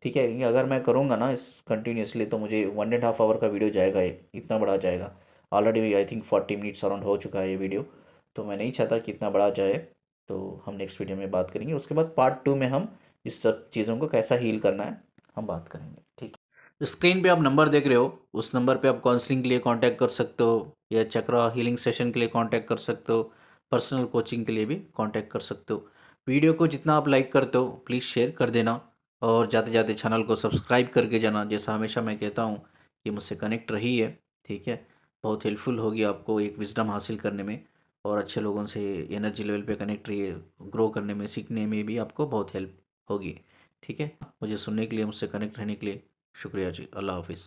ठीक है। ये अगर मैं करूँगा ना इस कंटिन्यूसली तो मुझे 1.5 आवर का वीडियो जाएगा, ये इतना बड़ा जाएगा। Already I think 40 minutes around हो चुका है ये वीडियो, तो मैं नहीं चाहता कि इतना बड़ा जाए। तो हम नेक्स्ट वीडियो में बात करेंगे, उसके बाद पार्ट 2 में हम इस सब चीज़ों को कैसा हील करना है हम बात करेंगे। ठीक है। स्क्रीन पे आप नंबर देख रहे हो, उस नंबर पे आप काउंसलिंग के लिए कांटेक्ट कर सकते हो, या चक्रा हीलिंग सेशन के लिए कांटेक्ट कर सकते हो, पर्सनल कोचिंग के लिए भी कांटेक्ट कर सकते हो। वीडियो को जितना आप लाइक करते हो प्लीज़ शेयर कर देना, और जाते जाते चैनल को सब्सक्राइब करके जाना, जैसा हमेशा मैं कहता हूँ कि मुझसे कनेक्ट रही है। ठीक है। बहुत हेल्पफुल होगी आपको एक विजडम हासिल करने में, और अच्छे लोगों से एनर्जी लेवल पे कनेक्ट रहिए, ग्रो करने में, सीखने में भी आपको बहुत हेल्प होगी। ठीक है। मुझे सुनने के लिए, मुझसे कनेक्ट रहने के लिए शुक्रिया जी। अल्लाह हाफिज़।